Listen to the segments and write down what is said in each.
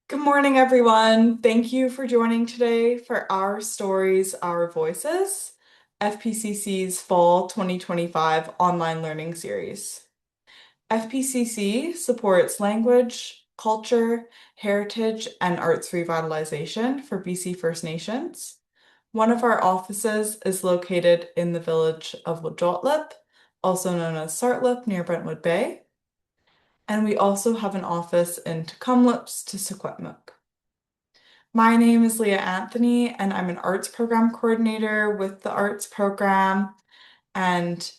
Good morning, everyone. Thank you for joining today for Our Stories, Our Voices, FPCC's Fall 2025 online learning series. FPCC supports language, culture, heritage, and arts revitalization for BC First Nations. One of our offices is located in the village of Waututh, also known as Sartlip near Brentwood Bay, and we also have an office in Tecumlip's to Secwepemc. My name is Leah Anthony, and I'm an arts program coordinator with the arts program, and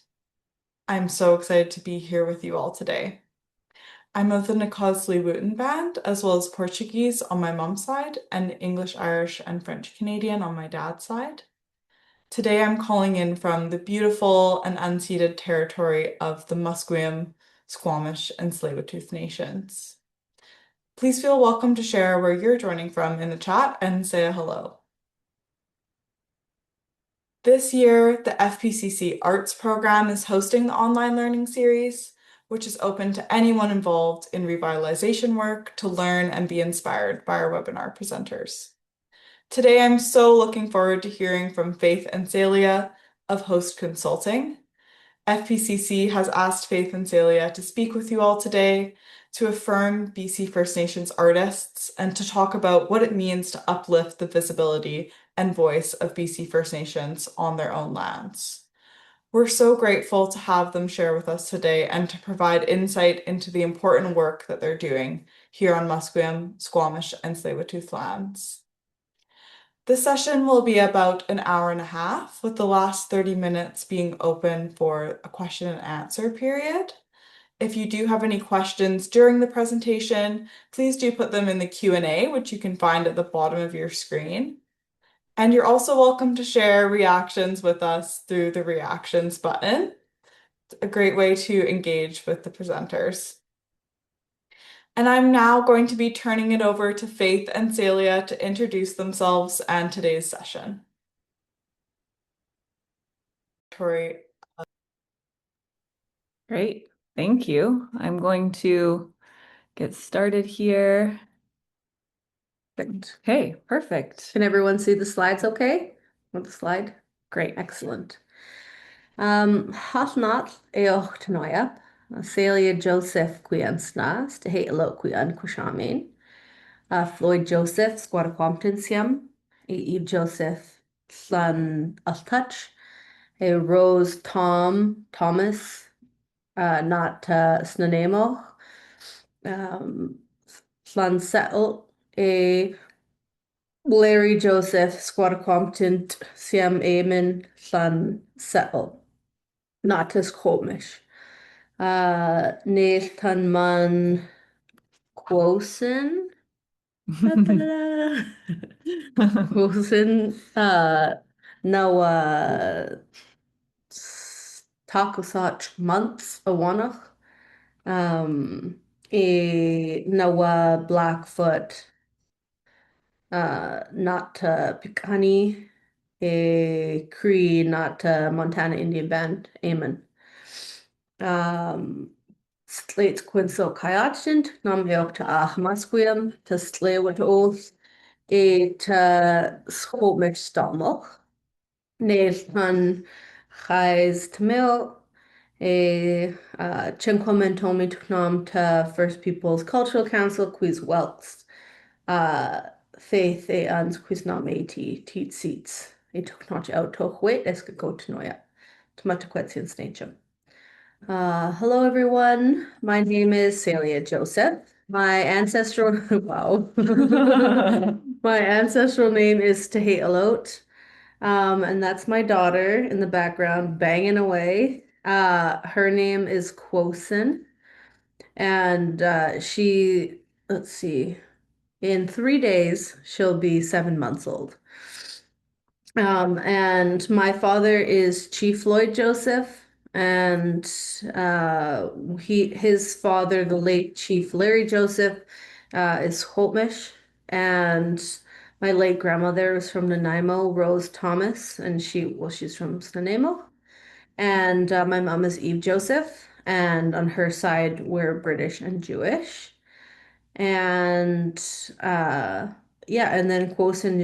I'm so excited to be here with you all today. I'm of the Tsleil-waututh band, as well as Portuguese on my mom's side, and English, Irish, and French Canadian on my dad's side. Today I'm calling in from the beautiful and unceded territory of the Musqueam, Squamish, and Tsleil-waututh nations. Please feel welcome to share where you're joining from in the chat and say a hello. This year, the FPCC Arts Program is hosting the online learning series, which is open to anyone involved in revitalization work to learn and be inspired by our webinar presenters. Today, I'm so looking forward to hearing from Faith and Salia of Host Consulting. FPCC has asked Faith and Salia to speak with you all today to affirm BC First Nations artists and to talk about what it means to uplift the visibility and voice of BC First Nations on their own lands. We're so grateful to have them share with us today and to provide insight into the important work that they're doing here on Musqueam, Squamish, and Tsleil-waututh lands. This session will be about an hour and a half, with the last 30 minutes being open for a question and answer period. If you do have any questions during the presentation, please do put them in the Q&A, which you can find at the bottom of your screen. And you're also welcome to share reactions with us through the reactions button. It's a great way to engage with the presenters. And I'm now going to be turning it over to Faith and Celia to introduce themselves and today's session. Tori. Great, thank you. I'm going to get started here. Okay, perfect. Can everyone see the slides okay? Want the slide? Great, excellent. Hasnat eoch tanoia, Salia Joseph Quiansnas, to hate a lot Quian Quishamin, Floyd Joseph, Squataquampton Siam, Eve Joseph Slan Altouch, a Rose Thomas, not Snanemo, Slan Settle, a Larry Joseph Squataquampton Siam Amen Llan Settle, not as Squamish. Nathan Man Quosen. Quosen no Takosach months awanach. Noah Blackfoot not Picani, Cree, not Montana Indian Band, Amen. Slates Quinso Kayachint, Nam Eok Ach Musqueam, to Tsleil-waututh, Squamish Stomach, Nathan Chais Tamil, Chinquaman Tomi Tuknam to First Peoples Cultural Council, Quiz Welks. Faith ans quiznom teat seats. It took not out to wait, let's go to Noya. Tomatoquetsian nature. Hello everyone. My name is Salia Joseph. My ancestral wow. My ancestral name is Tehealot. And that's my daughter in the background banging away. Her name is Quosen. And let's see. In 3 days, she'll be 7 months old. And my father is Chief Lloyd Joseph, and his father, the late Chief Larry Joseph, is Holtmish, and my late grandmother was from Nanaimo, Rose Thomas, and she's from Nanaimo. And my mom is Eve Joseph, and on her side, we're British and Jewish. And yeah, and then Quosin,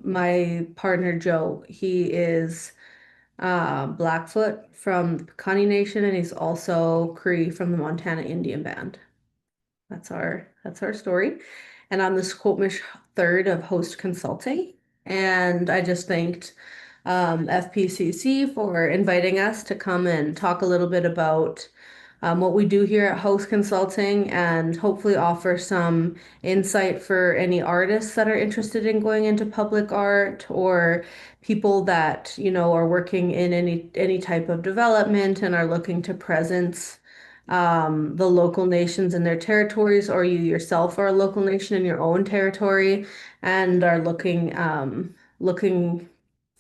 my partner Joe, he is Blackfoot from the Piikani Nation, and he's also Cree from the Montana Indian Band. That's our story. And I'm the Squamish third of host consulting. And I just thanked FPCC for inviting us to come and talk a little bit about what we do here at Host Consulting and hopefully offer some insight for any artists that are interested in going into public art or people that, are working in any type of development and are looking to presence the local nations in their territories, or you yourself are a local nation in your own territory and are looking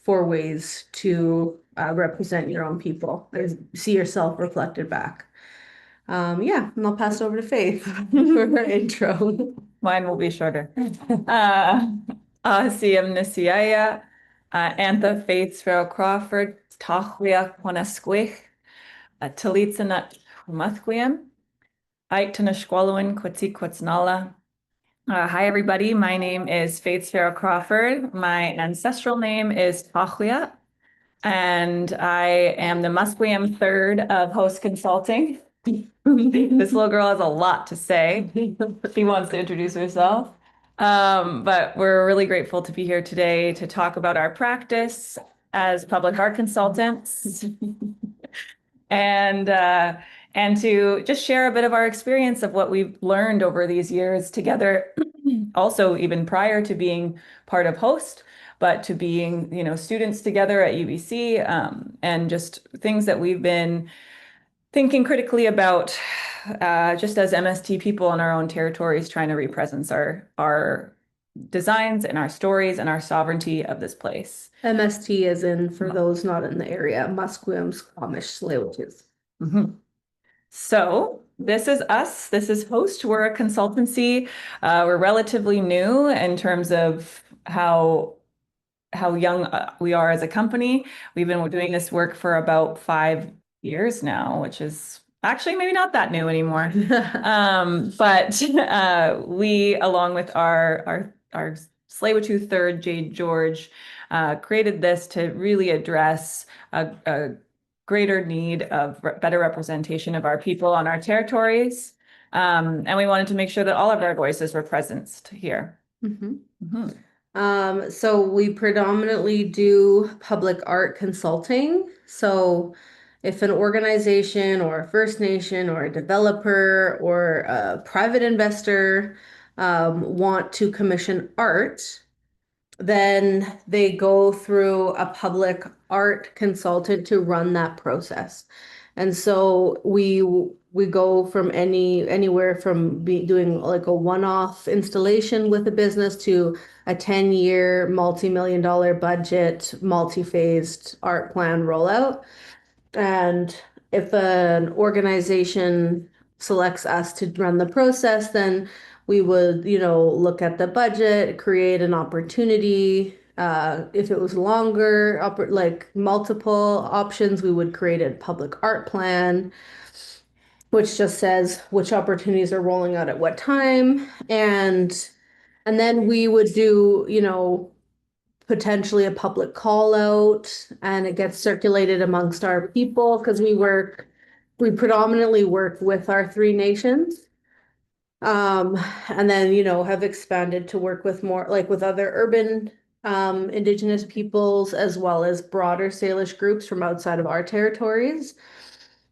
for ways to represent your own people and see yourself reflected back. Yeah, and I'll pass it over to Faith for her intro. Mine will be shorter. Siyam Nisiaya, Antha Faith Farrell Crawford, Tahwea Quanasquich, Talitsanat Musqueam, Aitanashqualwin Quetzalcoatl. Hi, everybody. My name is Faith Farrell Crawford. My ancestral name is Tahwea, and I am the Musqueam third of Host Consulting. This little girl has a lot to say. She wants to introduce herself. But we're really grateful to be here today to talk about our practice as public art consultants and to just share a bit of our experience of what we've learned over these years together, also even prior to being part of Host, but to being, students together at UBC, and just things that we've been thinking critically about, just as MST people in our own territories, trying to represent our designs and our stories and our sovereignty of this place. MST is in, for those not in the area, Musqueam, Squamish, Tsleil-waututh. So this is us. This is Host. We're a consultancy. We're relatively new in terms of how young we are as a company. We've been doing this work for about 5 years now, which is actually maybe not that new anymore. But we, along with our Tsleil-waututh third, Jade George, created this to really address a greater need of better representation of our people on our territories. And we wanted to make sure that all of our voices were present here. So we predominantly do public art consulting. So if an organization or a First Nation or a developer or a private investor want to commission art, then they go through a public art consultant to run that process. And so we go from anywhere from doing like a one-off installation with a business to a 10-year multi-million-dollar budget, multi-phased art plan rollout. And if an organization selects us to run the process, then we would, look at the budget, create an opportunity. If it was longer, like multiple options, we would create a public art plan, which just says which opportunities are rolling out at what time. And then we would do, potentially a public call out, and it gets circulated amongst our people because we predominantly work with our three nations. And then, have expanded to work with more like with other urban Indigenous peoples as well as broader Salish groups from outside of our territories.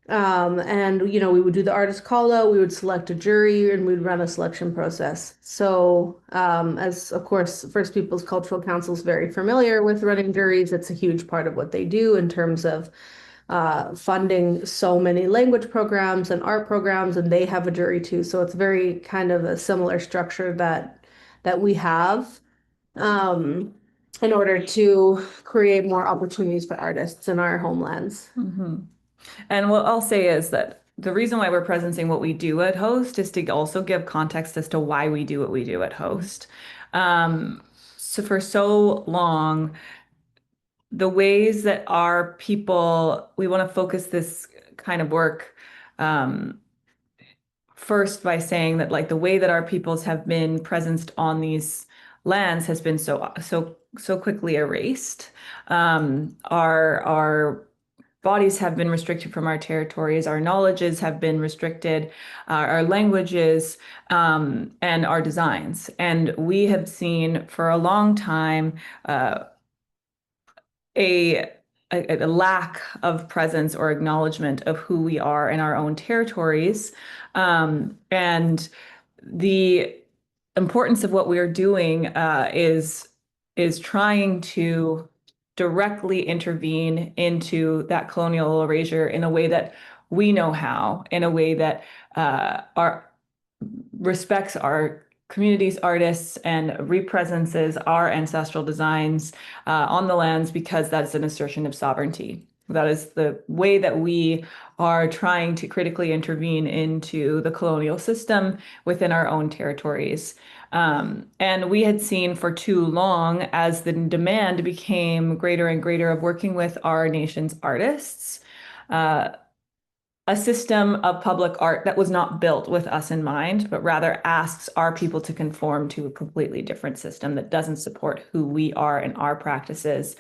And we would do the artist call out, we would select a jury, and we'd run a selection process. So, as of course, First Peoples Cultural Council is very familiar with running juries, it's a huge part of what they do in terms of funding so many language programs and art programs, and they have a jury too. So it's very kind of a similar structure that we have in order to create more opportunities for artists in our homelands. And what I'll say is that the reason why we're presenting what we do at Host is to also give context as to why we do what we do at Host. So for so long, the ways that our people, we want to focus this kind of work first by saying that like the way that our peoples have been presenced on these lands has been so quickly erased. Our bodies have been restricted from our territories, our knowledges have been restricted, our languages, and our designs. And we have seen for a long time a lack of presence or acknowledgement of who we are in our own territories. And the importance of what we are doing is trying to directly intervene into that colonial erasure in a way that we know how, in a way that our respects our communities, artists, and represences our ancestral designs on the lands, because that's an assertion of sovereignty. That is the way that we are trying to critically intervene into the colonial system within our own territories. And we had seen for too long, as the demand became greater and greater of working with our nation's artists, a system of public art that was not built with us in mind, but rather asks our people to conform to a completely different system that doesn't support who we are and our practices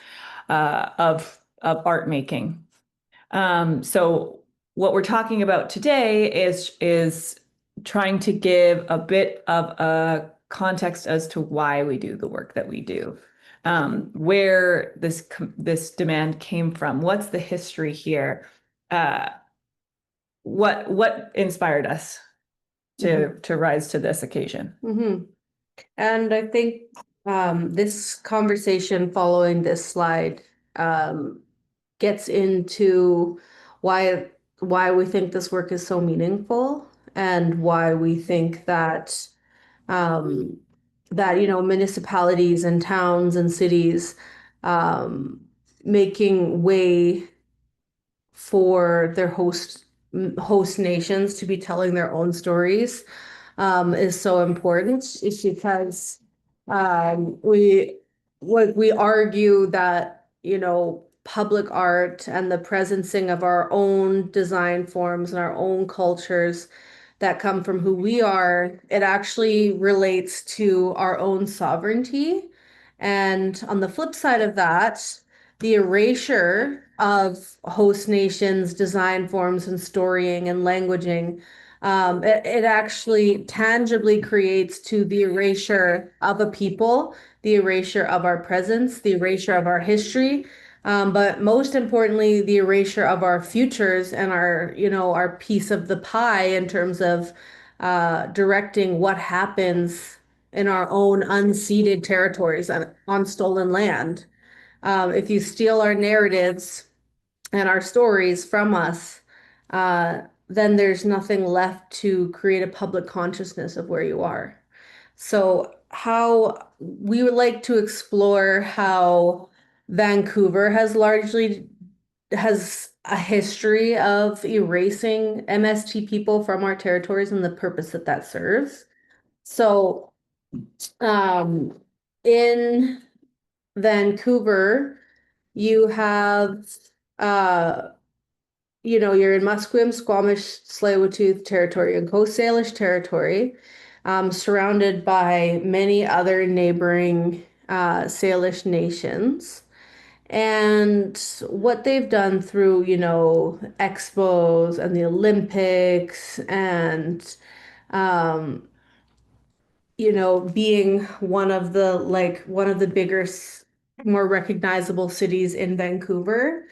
of art making. So what we're talking about today is trying to give a bit of a context as to why we do the work that we do, where this demand came from, what's the history here. What inspired us to rise to this occasion? Mm-hmm. And I think this conversation following this slide gets into why we think this work is so meaningful, and why we think that municipalities and towns and cities making way for their host nations to be telling their own stories is so important. Is because we argue that public art and the presencing of our own design forms and our own cultures that come from who we are, it actually relates to our own sovereignty. And on the flip side of that, the erasure of host nations' design forms and storying and languaging, it actually tangibly creates to the erasure of a people, the erasure of our presence, the erasure of our history, but most importantly, the erasure of our futures and our piece of the pie in terms of directing what happens in our own unceded territories on stolen land. If you steal our narratives and our stories from us, then there's nothing left to create a public consciousness of where you are. So how we would like to explore how Vancouver has a history of erasing MST people from our territories and the purpose that that serves. So, in Vancouver, you have, you're in Musqueam, Squamish, Tsleil-waututh territory and Coast Salish territory, surrounded by many other neighboring Salish nations. And what they've done through, expos and the Olympics and, um, being one of the bigger, more recognizable cities in Vancouver,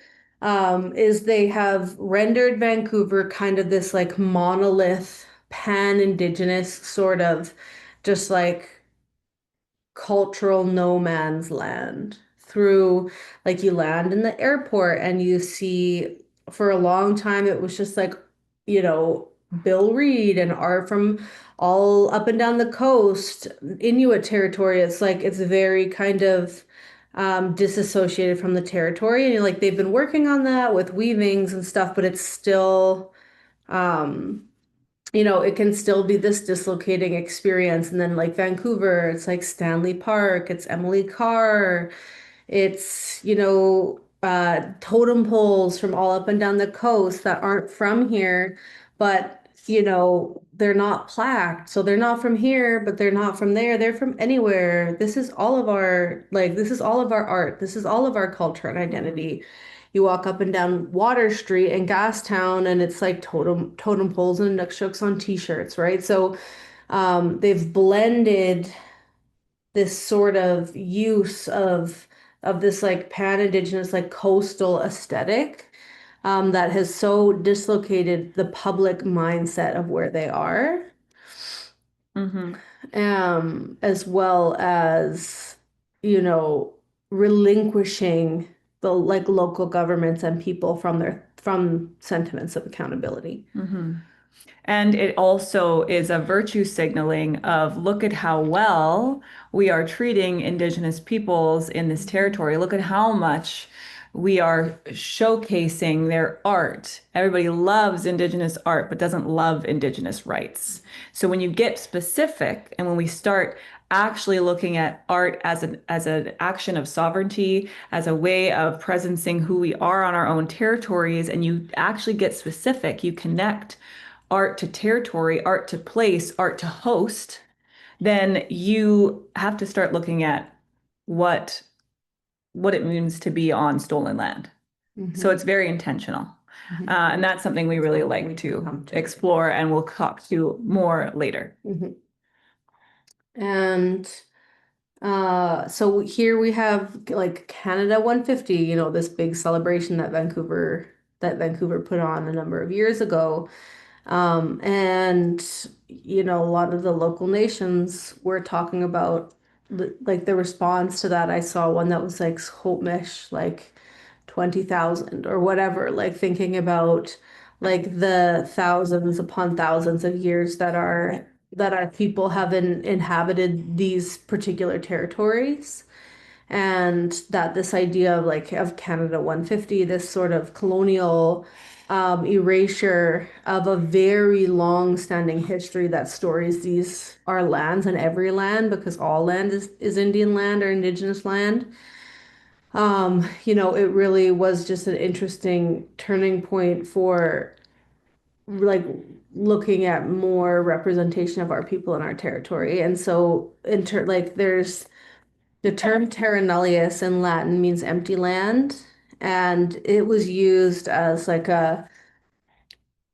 is they have rendered Vancouver kind of this like monolith, pan-Indigenous sort of just like cultural no man's land. Through, like, you land in the airport and you see, for a long time it was just like, Bill Reed and art from all up and down the coast, Inuit territory. It's like it's very kind of disassociated from the territory, and like they've been working on that with weavings and stuff, but it's still it can still be this dislocating experience. And then like Vancouver, it's like Stanley Park, it's Emily Carr, it's, totem poles from all up and down the coast that aren't from here, but, they're not plaqued, so they're not from here, but they're not from there. They're from anywhere. This is all of our this is all of our art. This is all of our culture and identity. You walk up and down Water Street in Gastown, and it's like totem poles and nukshooks on t-shirts, right? So they've blended this sort of use of this like pan-indigenous like coastal aesthetic that has so dislocated the public mindset of where they are, Mm-hmm. as well as, you know, relinquishing the like local governments and people from sentiments of accountability. Mm-hmm. And it also is a virtue signaling of look at how well we are treating Indigenous peoples in this territory. Look at how much we are showcasing their art. Everybody loves Indigenous art, but doesn't love Indigenous rights. So when you get specific and when we start actually looking at art as an action of sovereignty, as a way of presencing who we are on our own territories, and you actually get specific, you connect art to territory, art to place, art to host, then you have to start looking at what it means to be on stolen land. So it's very intentional. And that's something we really like to explore and we'll talk to more later. And so here we have like Canada 150, you know, this big celebration that Vancouver put on a number of years ago. And you know, a lot of the local nations were talking about like the response to that. I saw one that was like Squamish, like 20,000 or whatever, like thinking about like the thousands upon thousands of years that our people have inhabited these particular territories, and that this idea of like of Canada 150, this sort of colonial erasure of a very long-standing history that stories these our lands and every land, because all land is Indian land or Indigenous land. You know, it really was just an interesting turning point for like looking at more representation of our people in our territory. And so like there's the term terra nullius in Latin means empty land, and it was used as like a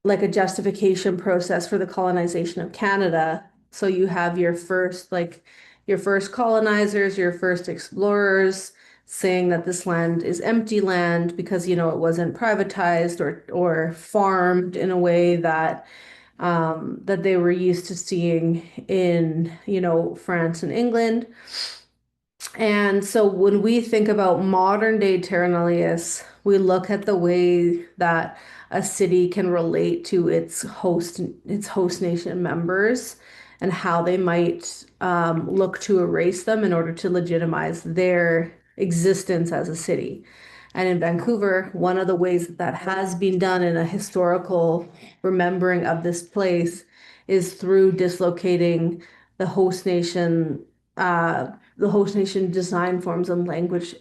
justification process for the colonization of Canada. So you have your first colonizers, your first explorers saying that this land is empty land because, you know, it wasn't privatized or farmed in a way that that they were used to seeing in, you know, France and England. And so when we think about modern day terra nullius, we look at the way that a city can relate to its host nation members and how they might look to erase them in order to legitimize their existence as a city. And in Vancouver, one of the ways that that has been done in a historical remembering of this place is through dislocating the host nation the host nation design forms and language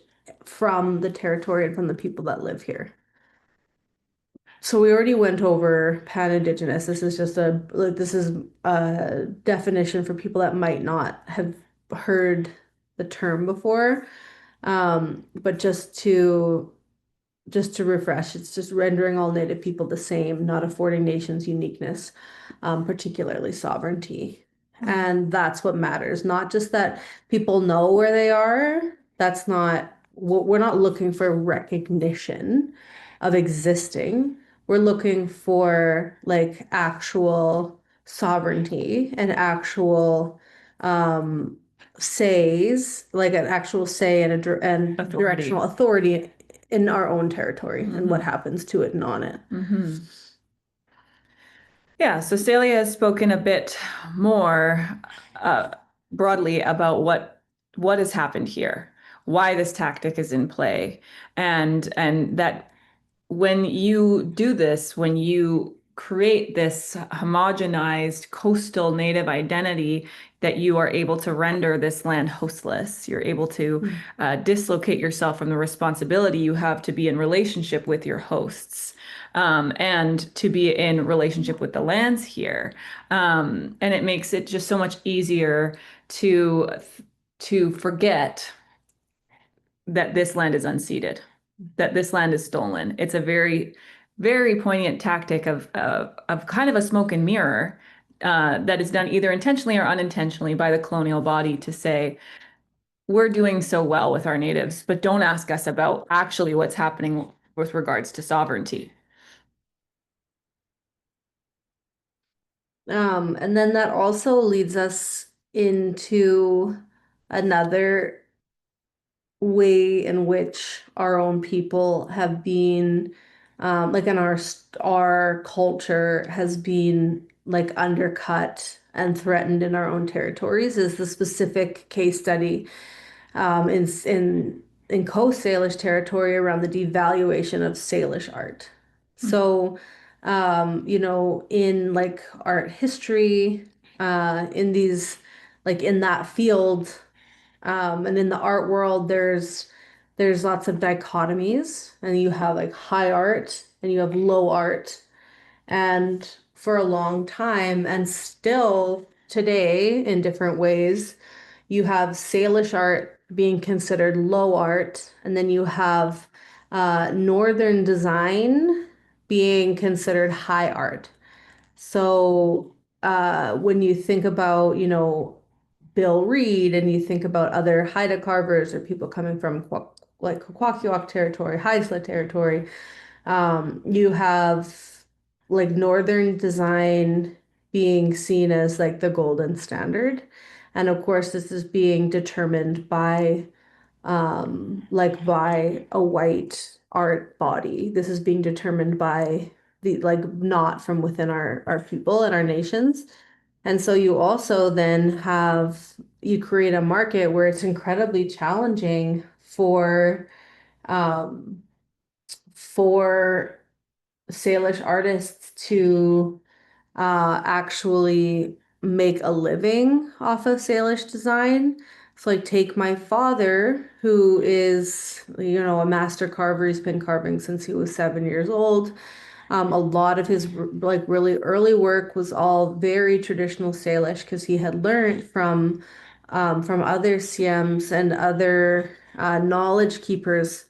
from the territory and from the people that live here. So we already went over pan-indigenous. This is a definition for people that might not have heard the term before. But just to refresh, it's just rendering all Native people the same, not affording nations uniqueness, particularly sovereignty. And that's what matters, not just that people know where they are. That's not what we're not looking for recognition of existing. We're looking for like actual sovereignty and actual says, like an actual say and and Authority. directional authority in our own territory and what happens to it and on it. Yeah, so Salia has spoken a bit more broadly about what has happened here, why this tactic is in play, and that when you do this, when you create this homogenized coastal native identity that you are able to render this land hostless. You're able to dislocate yourself from the responsibility you have to be in relationship with your hosts. And to be in relationship with the lands here. And it makes it just so much easier to forget that this land is unceded, that this land is stolen. It's a very, very poignant tactic of kind of a smoke and mirror that is done either intentionally or unintentionally by the colonial body to say, we're doing so well with our natives, but don't ask us about actually what's happening with regards to sovereignty. And then that also leads us into another way in which our own people have been, like in our culture has been like undercut and threatened in our own territories is the specific case study in Coast Salish territory around the devaluation of Salish art. So, in like art history, in these, like in that field, and in the art world, there's lots of dichotomies, and you have like high art and you have low art, and for a long time, and still today in different ways, you have Salish art being considered low art, and then you have Northern design being considered high art. So when you think about, Bill Reed and you think about other Haida carvers or people coming from like Kwakiutl territory, Haisla territory, you have like Northern design being seen as like the golden standard. And of course, this is being determined by like by a white art body. This is being determined by the like not from within our people and our nations. And so you also then you create a market where it's incredibly challenging um, for Salish artists to actually make a living off of Salish design. So like take my father, who is, a master carver. He's been carving since he was 7 years old. A lot of his like really early work was all very traditional Salish because he had learned from other CMs and other knowledge keepers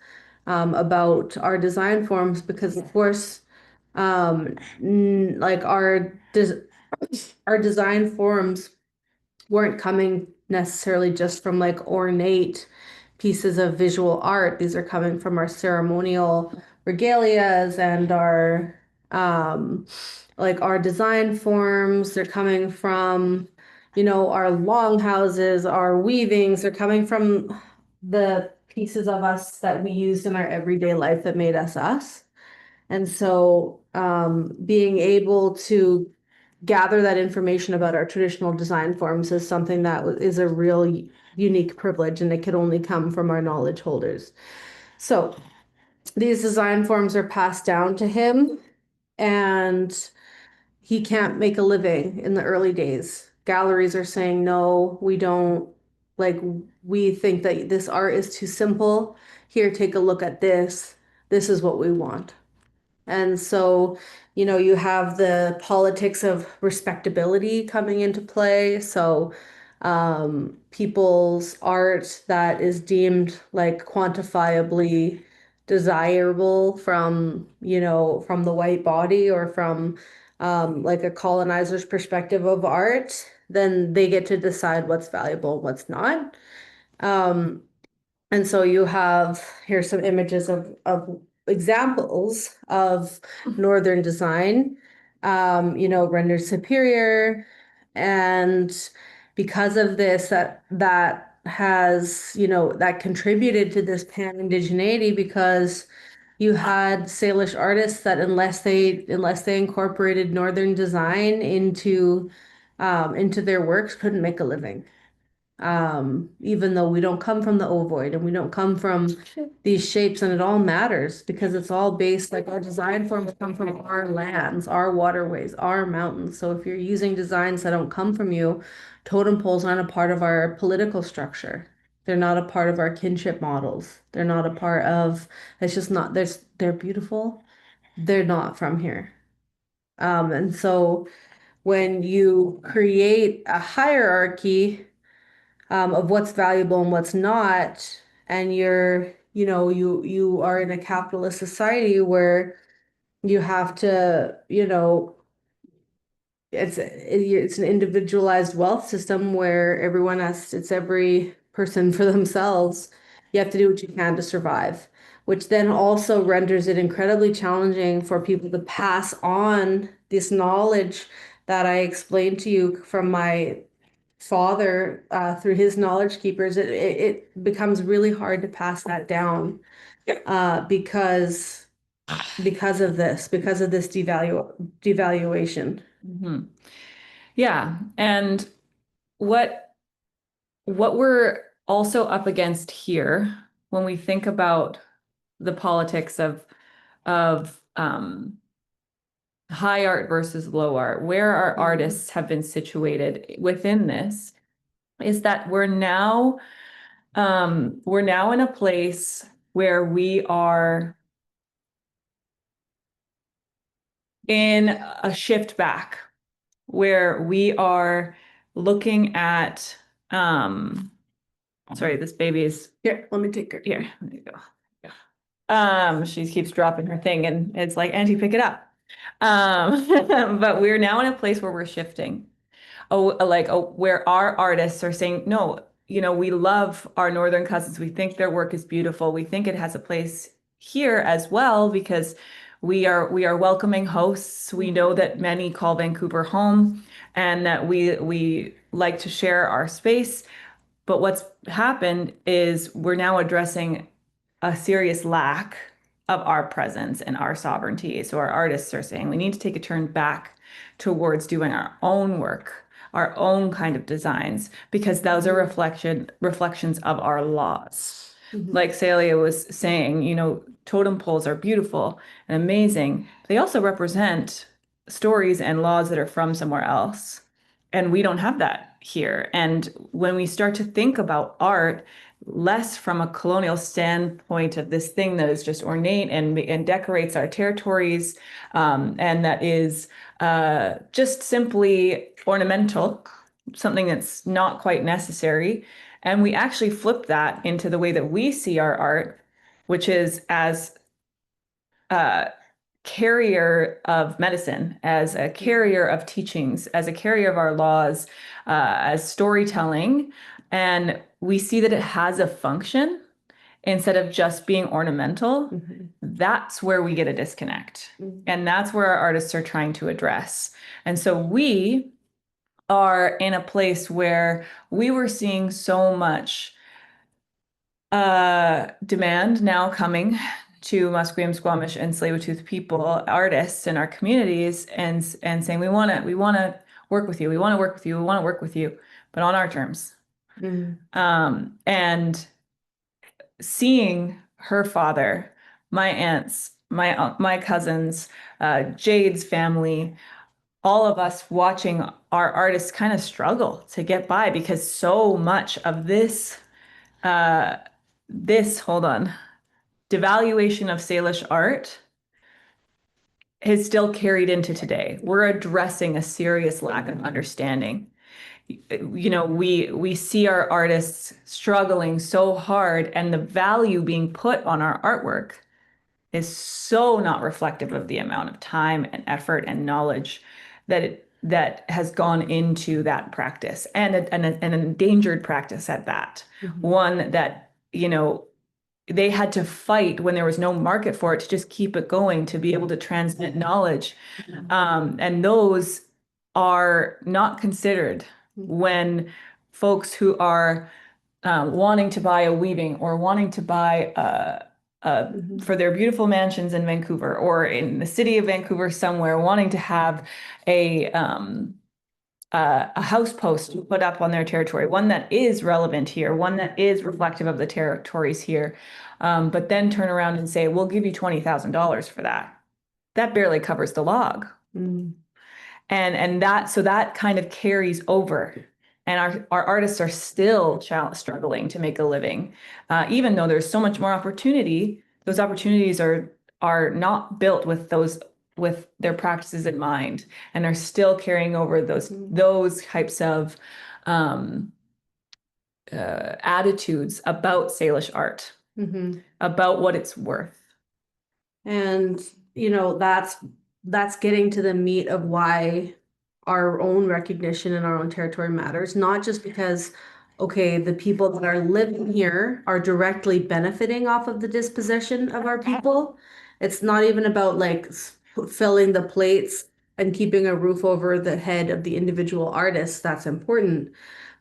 about our design forms because of course like our design forms weren't coming necessarily just from like ornate pieces of visual art. These are coming from our ceremonial regalias and our like our design forms. They're coming from, our longhouses, our weavings. They're coming from the pieces of us that we used in our everyday life that made us us. And so being able to gather that information about our traditional design forms is something that is a real unique privilege, and it could only come from our knowledge holders. So these design forms are passed down to him, and he can't make a living in the early days. Galleries are saying, no, we don't, like, we think that this art is too simple. Here, take a look at this. This is what we want. And so, you have the politics of respectability coming into play. So, people's art that is deemed like quantifiably desirable from the white body or from like a colonizer's perspective of art, then they get to decide what's valuable and what's not. Um, and so you have here's some images of examples of Northern design, rendered superior. And because of this, that has, that contributed to this pan-indigeneity because you had Salish artists that unless they incorporated Northern design into their works, couldn't make a living. Even though we don't come from the ovoid and we don't come from these shapes, and it all matters because it's all based, like our design forms come from our lands, our waterways, our mountains. So if you're using designs that don't come from you, totem poles aren't a part of our political structure. They're not a part of our kinship models. They're not a part of, it's just not, they're beautiful. They're not from here. And so when you create a hierarchy of what's valuable and what's not, and you are in a capitalist society where you have to, it's an individualized wealth system where it's every person for themselves. You have to do what you can to survive, which then also renders it incredibly challenging for people to pass on this knowledge that I explained to you from my father through his knowledge keepers. It becomes really hard to pass that down because of this devaluation. Mhm. Yeah. And what we're also up against here when we think about the politics of high art versus low art, where our artists have been situated within this, is that we're now in a place where we are in a shift back, where we are looking at sorry, this baby is Here, let me take her. here. There you go. She keeps dropping her thing and it's like, Auntie, pick it up. But we're now in a place where we're shifting. Where our artists are saying, no, we love our northern cousins. We think their work is beautiful. We think it has a place here as well because we are welcoming hosts. We know that many call Vancouver home and that we like to share our space. But what's happened is we're now addressing a serious lack of our presence and our sovereignty. So our artists are saying we need to take a turn back towards doing our own work, our own kind of designs, because those are reflections of our laws. Like Salia was saying, totem poles are beautiful and amazing. They also represent stories and laws that are from somewhere else. And we don't have that here. And when we start to think about art, less from a colonial standpoint of this thing that is just ornate and decorates our territories, and that is just simply ornamental, something that's not quite necessary. And we actually flip that into the way that we see our art, which is as a carrier of medicine, as a carrier of teachings, as a carrier of our laws, as storytelling. And we see that it has a function instead of just being ornamental. That's where we get a disconnect. And that's where our artists are trying to address. And so we are in a place where we were seeing so much demand now coming to Musqueam, Squamish, and Tsleil-waututh people, artists in our communities, and saying we want to work with you, we want to work with you, we want to work with you, but on our terms. And seeing her father, my aunts, my cousins, Jade's family, all of us watching our artists kind of struggle to get by because so much of this hold on, devaluation of Salish art is still carried into today. We're addressing a serious lack of understanding. We see our artists struggling so hard, and the value being put on our artwork is so not reflective of the amount of time and effort and knowledge that has gone into that practice, and an endangered practice at that. One that, they had to fight when there was no market for it to just keep it going, to be able to transmit knowledge. And those are not considered when folks who are wanting to buy a weaving or wanting to buy for their beautiful mansions in Vancouver or in the city of Vancouver somewhere, wanting to have a house post to put up on their territory, one that is relevant here, one that is reflective of the territories here, but then turn around and say, we'll give you $20,000 for that. That barely covers the log. Mm. And that kind of carries over. And our artists are still struggling to make a living. Even though there's so much more opportunity, those opportunities are not built with their practices in mind, and are still carrying over those types of attitudes about Salish art, about what it's worth. And that's getting to the meat of why our own recognition in our own territory matters, not just because, okay, the people that are living here are directly benefiting off of the dispossession of our people. It's not even about like filling the plates and keeping a roof over the head of the individual artists. That's important,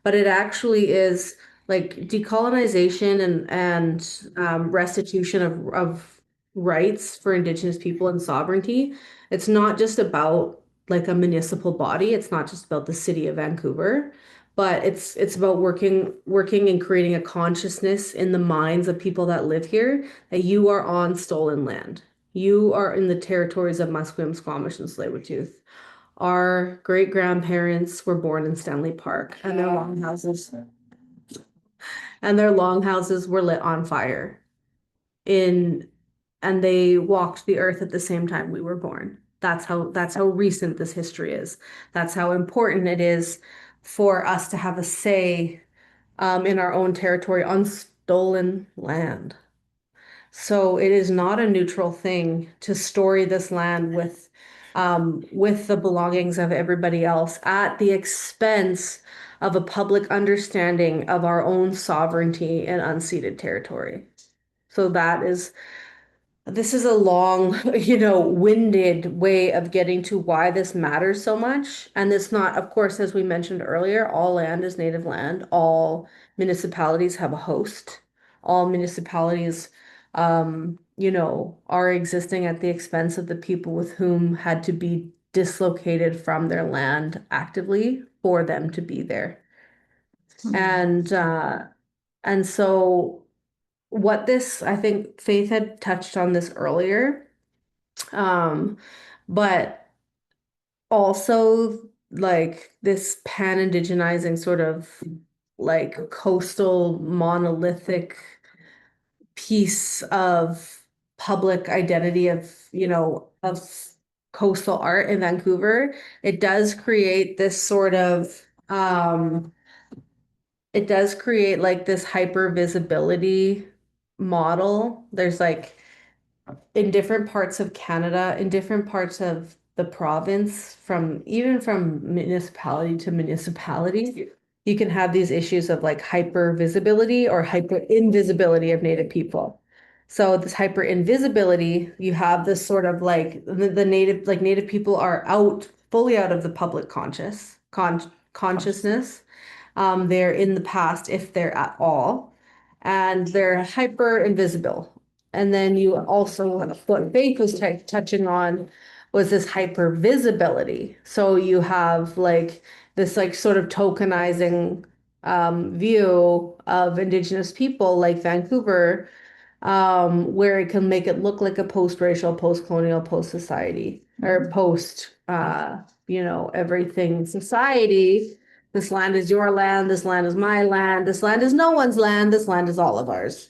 but it actually is like decolonization and restitution of rights for Indigenous people and sovereignty. It's not just about like a municipal body. It's not just about the city of Vancouver, but it's about working and creating a consciousness in the minds of people that live here that you are on stolen land. You are in the territories of Musqueam, Squamish, and Tsleil-waututh. Our great grandparents were born in Stanley Park, and their longhouses were lit on fire in and they walked the earth at the same time we were born. That's how recent this history is. That's how important it is for us to have a say in our own territory on stolen land. So it is not a neutral thing to story this land with the belongings of everybody else at the expense of a public understanding of our own sovereignty and unceded territory. So this is a long, winded way of getting to why this matters so much. And it's not, of course, as we mentioned earlier, all land is native land. All municipalities have a host. All municipalities, are existing at the expense of the people with whom had to be dislocated from their land actively for them to be there. And so what this, I think Faith had touched on this earlier, but also like this pan-indigenizing sort of like coastal monolithic piece of public identity of coastal art in Vancouver. It does create this sort of it does create like this hyper visibility model. There's like in different parts of Canada, in different parts of the province, even from municipality to municipality, you can have these issues of like hyper visibility or hyper invisibility of Native people. So this hyper invisibility, you have this sort of like the Native people are fully out of the public consciousness. They're in the past if they're at all, and they're hyper invisible. And then you also, what Faith was touching on was this hyper visibility. So you have like this like sort of tokenizing view of Indigenous people like Vancouver, where it can make it look like a post-racial, post-colonial, post-society or post everything society. This land is your land, this land is my land, this land is no one's land, this land is all of ours.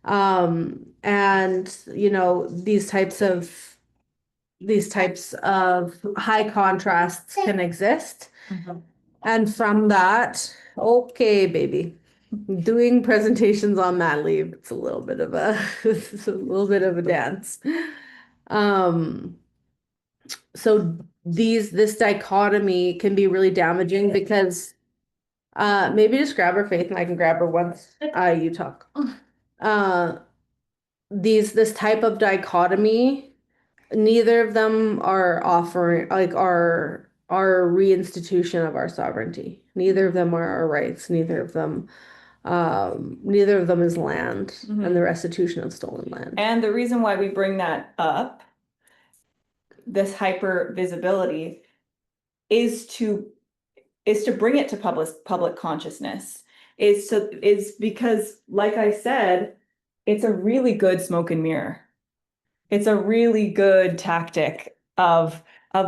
And these types of high contrasts can exist. And from that, okay, baby, doing presentations on mat leave, it's a little bit of a dance. So this dichotomy can be really damaging because maybe just grab her, Faith, and I can grab her once you talk. This type of dichotomy, neither of them are offering like our reinstitution of our sovereignty. Neither of them are our rights. Neither of them is land and the restitution of stolen land. And the reason why we bring that up, this hyper visibility, is to is to bring it to public consciousness, is because, like I said, it's a really good smoke and mirror. It's a really good tactic of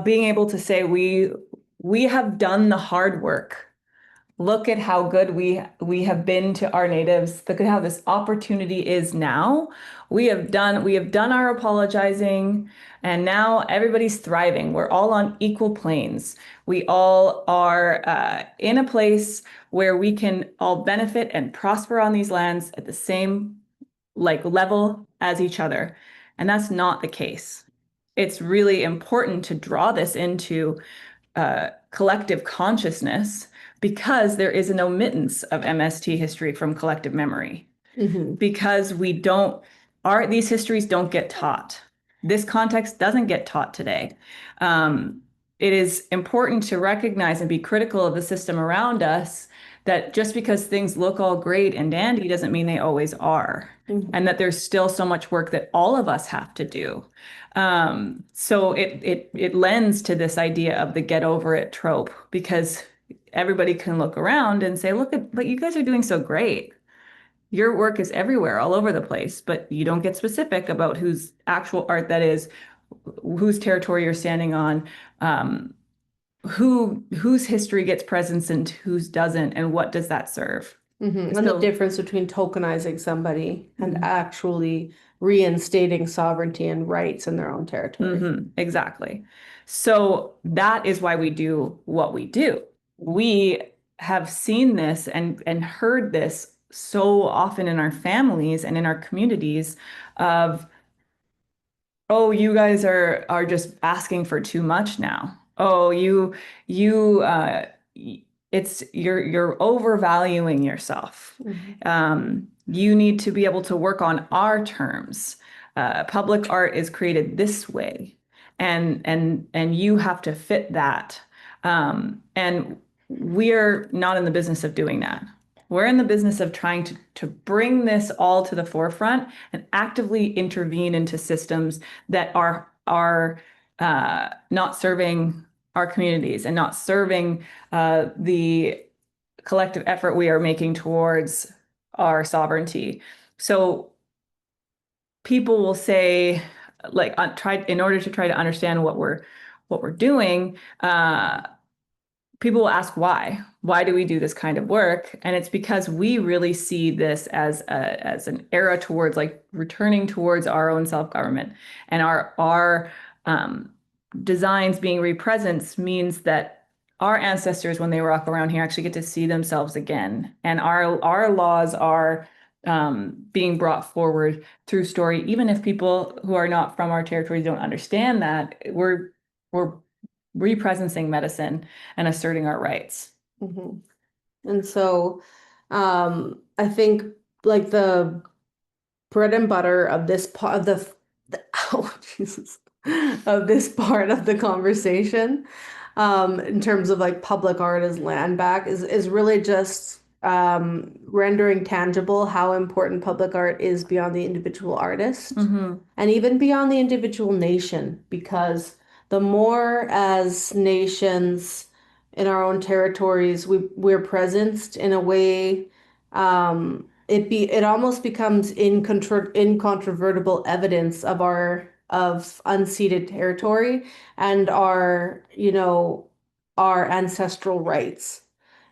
being able to say we have done the hard work. Look at how good we have been to our natives. Look at how this opportunity is now. We have done our apologizing, and now everybody's thriving. We're all on equal planes. We all are in a place where we can all benefit and prosper on these lands at the same level as each other. And that's not the case. It's really important to draw this into collective consciousness because there is an omittance of MST history from collective memory. Because these histories don't get taught. This context doesn't get taught today. It is important to recognize and be critical of the system around us, that just because things look all great and dandy doesn't mean they always are. And that there's still so much work that all of us have to do. So it lends to this idea of the get over it trope, because everybody can look around and say, but you guys are doing so great. Your work is everywhere, all over the place, but you don't get specific about whose actual art that is, whose territory you're standing on, whose history gets presence and whose doesn't, and what does that serve? And the difference between tokenizing somebody and actually reinstating sovereignty and rights in their own territory. Exactly. So that is why we do what we do. We have seen this and heard this so often in our families and in our communities of, oh, you guys are just asking for too much now. Oh, you're overvaluing yourself. You need to be able to work on our terms. Public art is created this way, and you have to fit that. And we're not in the business of doing that. We're in the business of trying to bring this all to the forefront and actively intervene into systems that are not serving our communities and not serving the collective effort we are making towards our sovereignty. So people will say, in order to try to understand what we're doing, people will ask why. Why do we do this kind of work? And it's because we really see this as an era towards returning towards our own self-government, and our designs being represents means that our ancestors, when they walk around here, actually get to see themselves again. And our laws are being brought forward through story, even if people who are not from our territories don't understand that. We're represencing medicine and asserting our rights. And so I think the bread and butter of this part of of this part of the conversation, in terms of public art as land back, is really just rendering tangible how important public art is beyond the individual artist and even beyond the individual nation, because the more as nations in our own territories we're presenced in a way, it almost becomes incontrovertible evidence of unceded territory and our ancestral rights.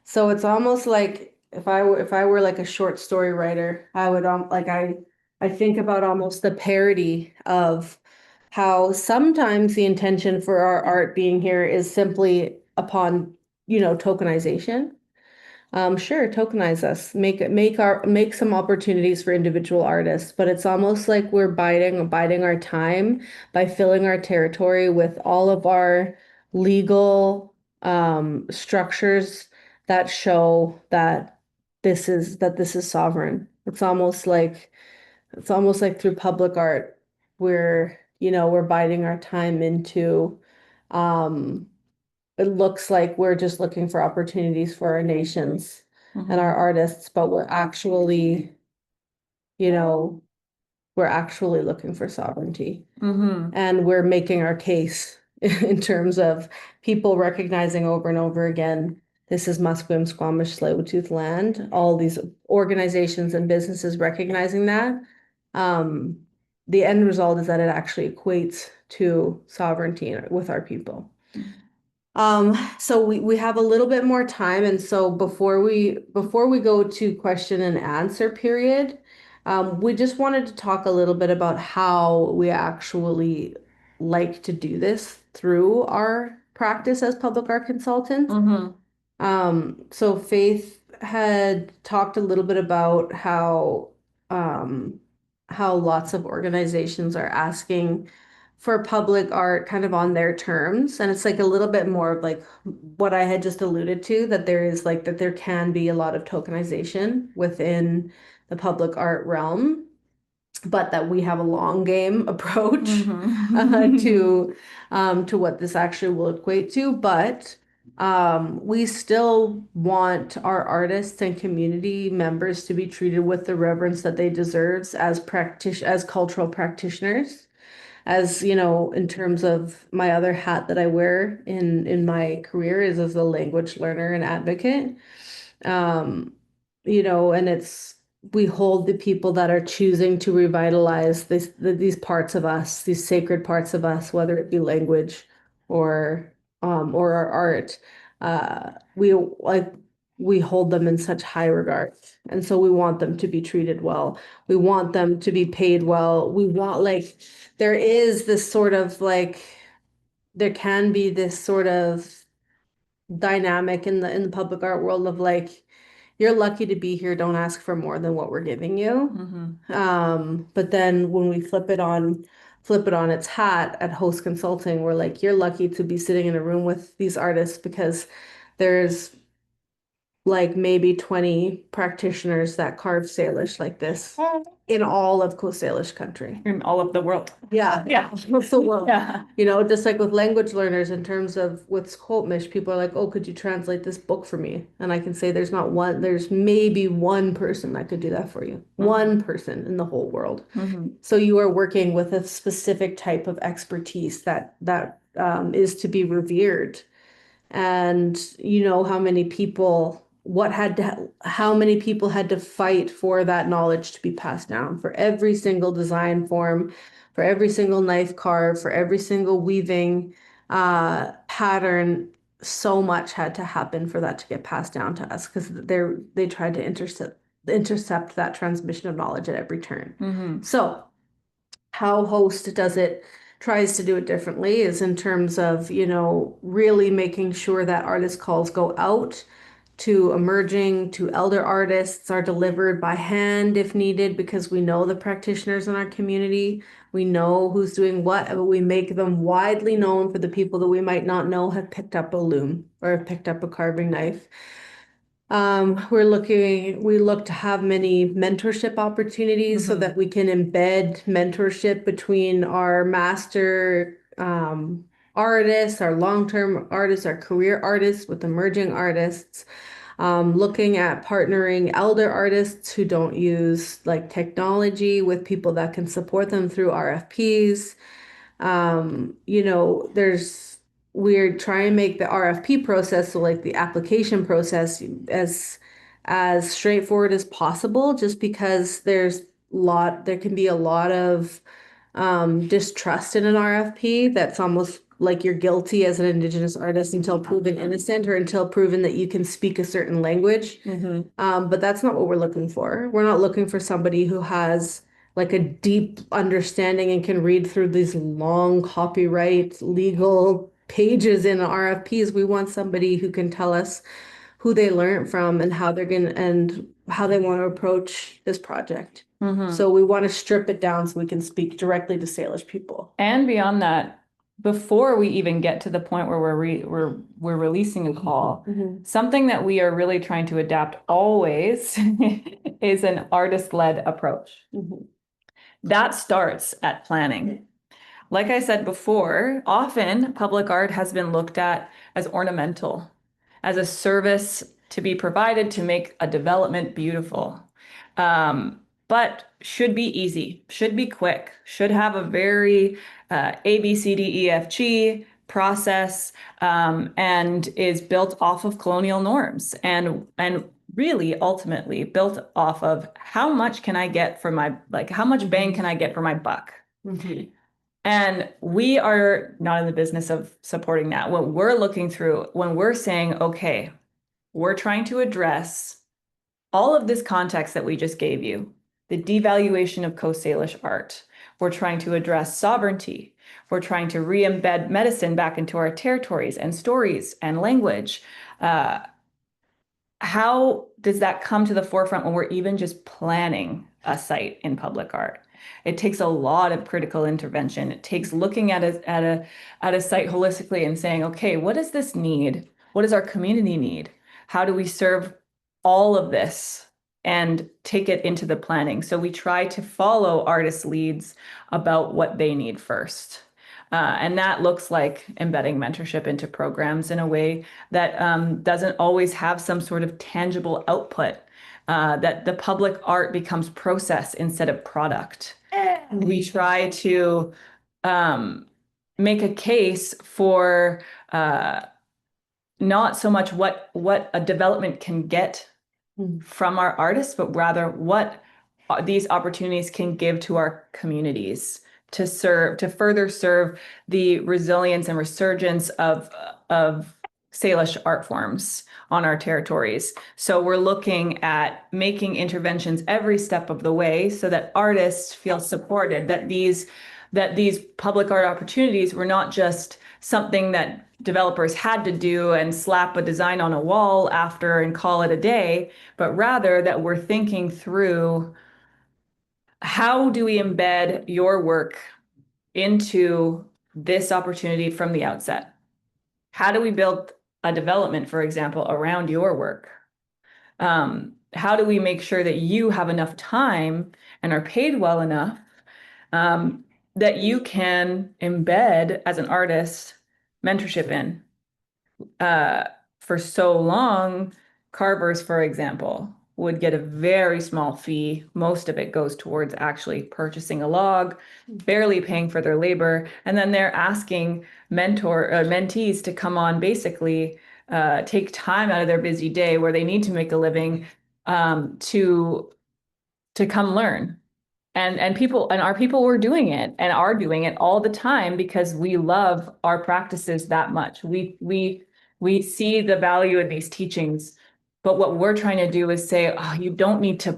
So it's almost like if I were like a short story writer, I would I think about almost the parody of how sometimes the intention for our art being here is simply upon tokenization. Sure, tokenize us, make some opportunities for individual artists, but it's almost like we're biding our time by filling our territory with all of our legal structures that show that this is sovereign. It's almost like through public art we're biding our time into it looks like we're just looking for opportunities for our nations and our artists, but we're actually looking for sovereignty. And we're making our case in terms of people recognizing over and over again This is Musqueam, Squamish, Tsleil-waututh land. All these organizations and businesses recognizing that. The end result is that it actually equates to sovereignty with our people. So we have a little bit more time, and so before we go to question and answer period, we just wanted to talk a little bit about how we actually like to do this through our practice as public art consultants. So Faith had talked a little bit about how lots of organizations are asking for public art kind of on their terms. And it's like a little bit more of like what I had just alluded to, that there is like that there can be a lot of tokenization within the public art realm, but that we have a long game approach to what this actually will equate to. But we still want our artists and community members to be treated with the reverence that they deserve as cultural practitioners. As you know, in terms of my other hat that I wear in my career is as a language learner and advocate. And we hold the people that are choosing to revitalize these parts of us, these sacred parts of us, whether it be language or our art. We hold them in such high regard. And so we want them to be treated well. We want them to be paid well. We want there is this sort of there can be this sort of dynamic in the public art world of you're lucky to be here, don't ask for more than what we're giving you. But then when we flip it on its hat at Host Consulting, we're you're lucky to be sitting in a room with these artists because there's maybe 20 practitioners that carve Salish like this in all of Coast Salish country. In all of the world. Yeah. What's the world? Yeah. Just like with language learners in terms of with Squamish, people are like, oh, could you translate this book for me? And I can say there's maybe one person that could do that for you. One person in the whole world. So you are working with a specific type of expertise that is to be revered. And how many people how many people had to fight for that knowledge to be passed down, for every single design form, for every single knife carve, for every single weaving pattern. So much had to happen for that to get passed down to us because they tried to intercept that transmission of knowledge at every turn. So how Host tries to do it differently is in terms of, really making sure that artist calls go out to emerging, to elder artists, are delivered by hand if needed, because we know the practitioners in our community. We know who's doing what, but we make them widely known for the people that we might not know have picked up a loom or have picked up a carving knife. We look to have many mentorship opportunities so that we can embed mentorship between our master artists, our long-term artists, our career artists with emerging artists. Looking at partnering elder artists who don't use technology with people that can support them through RFPs. We're trying to make the RFP process, so the application process, as straightforward as possible, just because there can be a lot of distrust in an RFP. That's almost like you're guilty as an Indigenous artist until proven innocent or until proven that you can speak a certain language. But that's not what we're looking for. We're not looking for somebody who has a deep understanding and can read through these long copyright legal pages in RFPs. We want somebody who can tell us who they learned from and how they want to approach this project. So we want to strip it down so we can speak directly to Salish people. And beyond that, before we even get to the point where we're releasing a call, something that we are really trying to adapt always is an artist-led approach. That starts at planning. Like I said before, often public art has been looked at as ornamental, as a service to be provided to make a development beautiful. But should be easy, should be quick, should have a very A, B, C, D, E, F, G process, and is built off of colonial norms and really ultimately built off of how much can I get for my, like, how much bang can I get for my buck? Mm-hmm. And we are not in the business of supporting that. What we're looking through when we're saying, okay, we're trying to address all of this context that we just gave you, the devaluation of Coast Salish art. We're trying to address sovereignty. We're trying to re-embed medicine back into our territories and stories and language. How does that come to the forefront when we're even just planning a site in public art? It takes a lot of critical intervention. It takes looking at a site holistically and saying, okay, what does this need? What does our community need? How do we serve all of this and take it into the planning? So we try to follow artists' leads about what they need first. And that looks like embedding mentorship into programs in a way that doesn't always have some sort of tangible output, that the public art becomes process instead of product. We try to make a case for not so much what a development can get from our artists, but rather what these opportunities can give to our communities to further serve the resilience and resurgence of Salish art forms on our territories. So we're looking at making interventions every step of the way so that artists feel supported, that these public art opportunities were not just something that developers had to do and slap a design on a wall after and call it a day, but rather that we're thinking through, how do we embed your work into this opportunity from the outset? How do we build a development, for example, around your work? How do we make sure that you have enough time and are paid well enough that you can embed as an artist mentorship in? For so long, carvers, for example, would get a very small fee. Most of it goes towards actually purchasing a log, barely paying for their labor. And then they're asking mentees to come on, basically take time out of their busy day where they need to make a living, to come learn. And people, and our people were doing it and are doing it all the time because we love our practices that much. We see the value in these teachings, but what we're trying to do is say, oh, you don't need to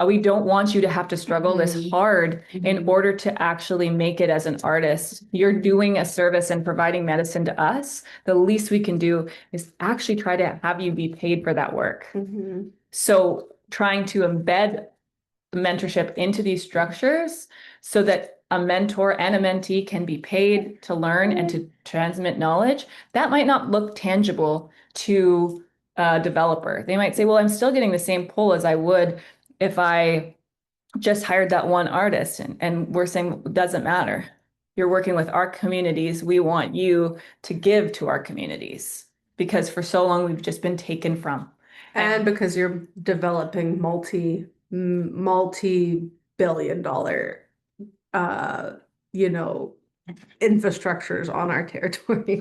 we don't want you to have to struggle this hard in order to actually make it as an artist. You're doing a service and providing medicine to us. The least we can do is actually try to have you be paid for that work. So trying to embed mentorship into these structures so that a mentor and a mentee can be paid to learn and to transmit knowledge, that might not look tangible to a developer. They might say, well, I'm still getting the same pull as I would if I just hired that one artist. And we're saying, it doesn't matter. You're working with our communities. We want you to give to our communities because for so long we've just been taken from. And because you're developing multi-billion dollar, you know, infrastructures on our territories.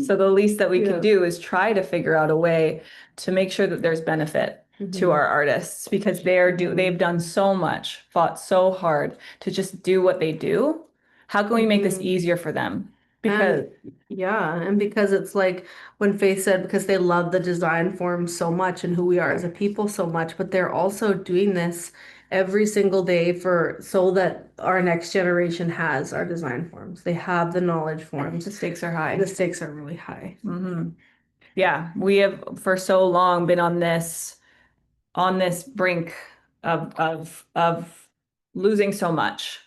So the least that we can do is try to figure out a way to make sure that there's benefit to our artists because they've done so much, fought so hard to just do what they do. How can we make this easier for them? Because and because it's like when Faith said, because they love the design form so much and who we are as a people so much, but they're also doing this every single day so that our next generation has our design forms. They have the knowledge forms. The stakes are high. The stakes are really high. Yeah, we have for so long been on this brink of losing so much.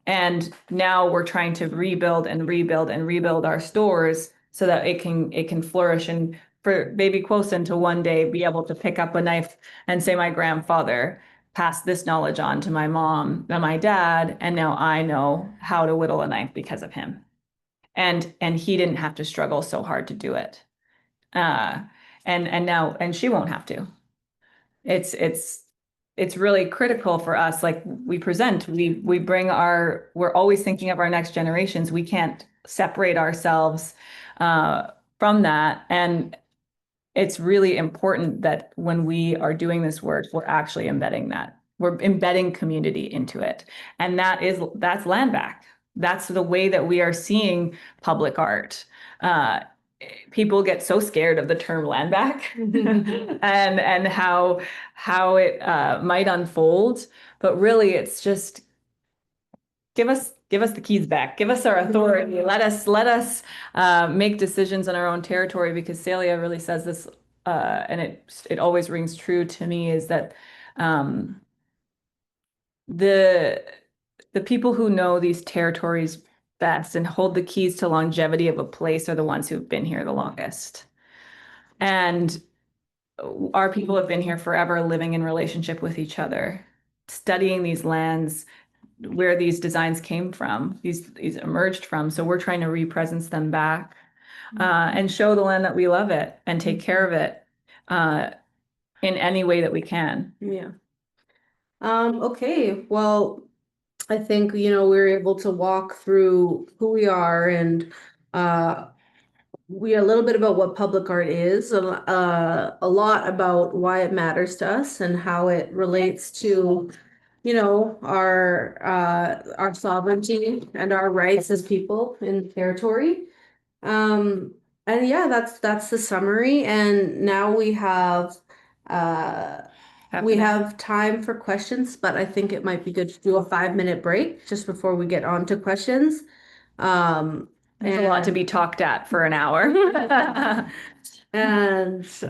And now we're trying to rebuild and rebuild and rebuild our stores so that it can flourish and for baby Quosen to one day be able to pick up a knife and say, my grandfather passed this knowledge on to my mom and my dad, and now I know how to whittle a knife because of him. And he didn't have to struggle so hard to do it. And she won't have to. It's really critical for us. Like we present, we're always thinking of our next generations. We can't separate ourselves from that. And it's really important that when we are doing this work, we're actually embedding that. We're embedding community into it. And that's land back. That's the way that we are seeing public art. People get so scared of the term land back and how it might unfold. But really, it's just give us the keys back. Give us our authority. Let us make decisions in our own territory, because Salia really says this, and it always rings true to me, is that the people who know these territories best and hold the keys to longevity of a place are the ones who've been here the longest. And our people have been here forever, living in relationship with each other, studying these lands, where these designs came from, these emerged from. So we're trying to re-presence them back and show the land that we love it and take care of it in any way that we can. Yeah. Okay, well, I think, we're able to walk through who we are and a little bit about what public art is, a lot about why it matters to us and how it relates to, our sovereignty and our rights as people in the territory. And yeah, that's the summary. And now we have time for questions, but I think it might be good to do a 5-minute break just before we get on to questions. There's a lot to be talked at for an hour. And it's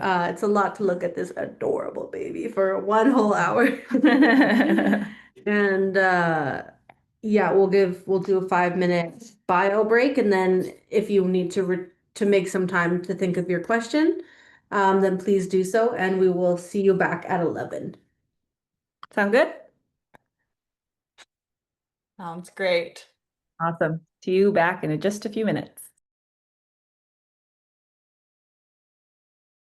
a lot to look at this adorable baby for one whole hour. And yeah, we'll do a 5-minute bio break, and then if you need to make some time to think of your question, then please do so, and we will see you back at 11. Sound good? Sounds great. Awesome. See you back in just a few minutes.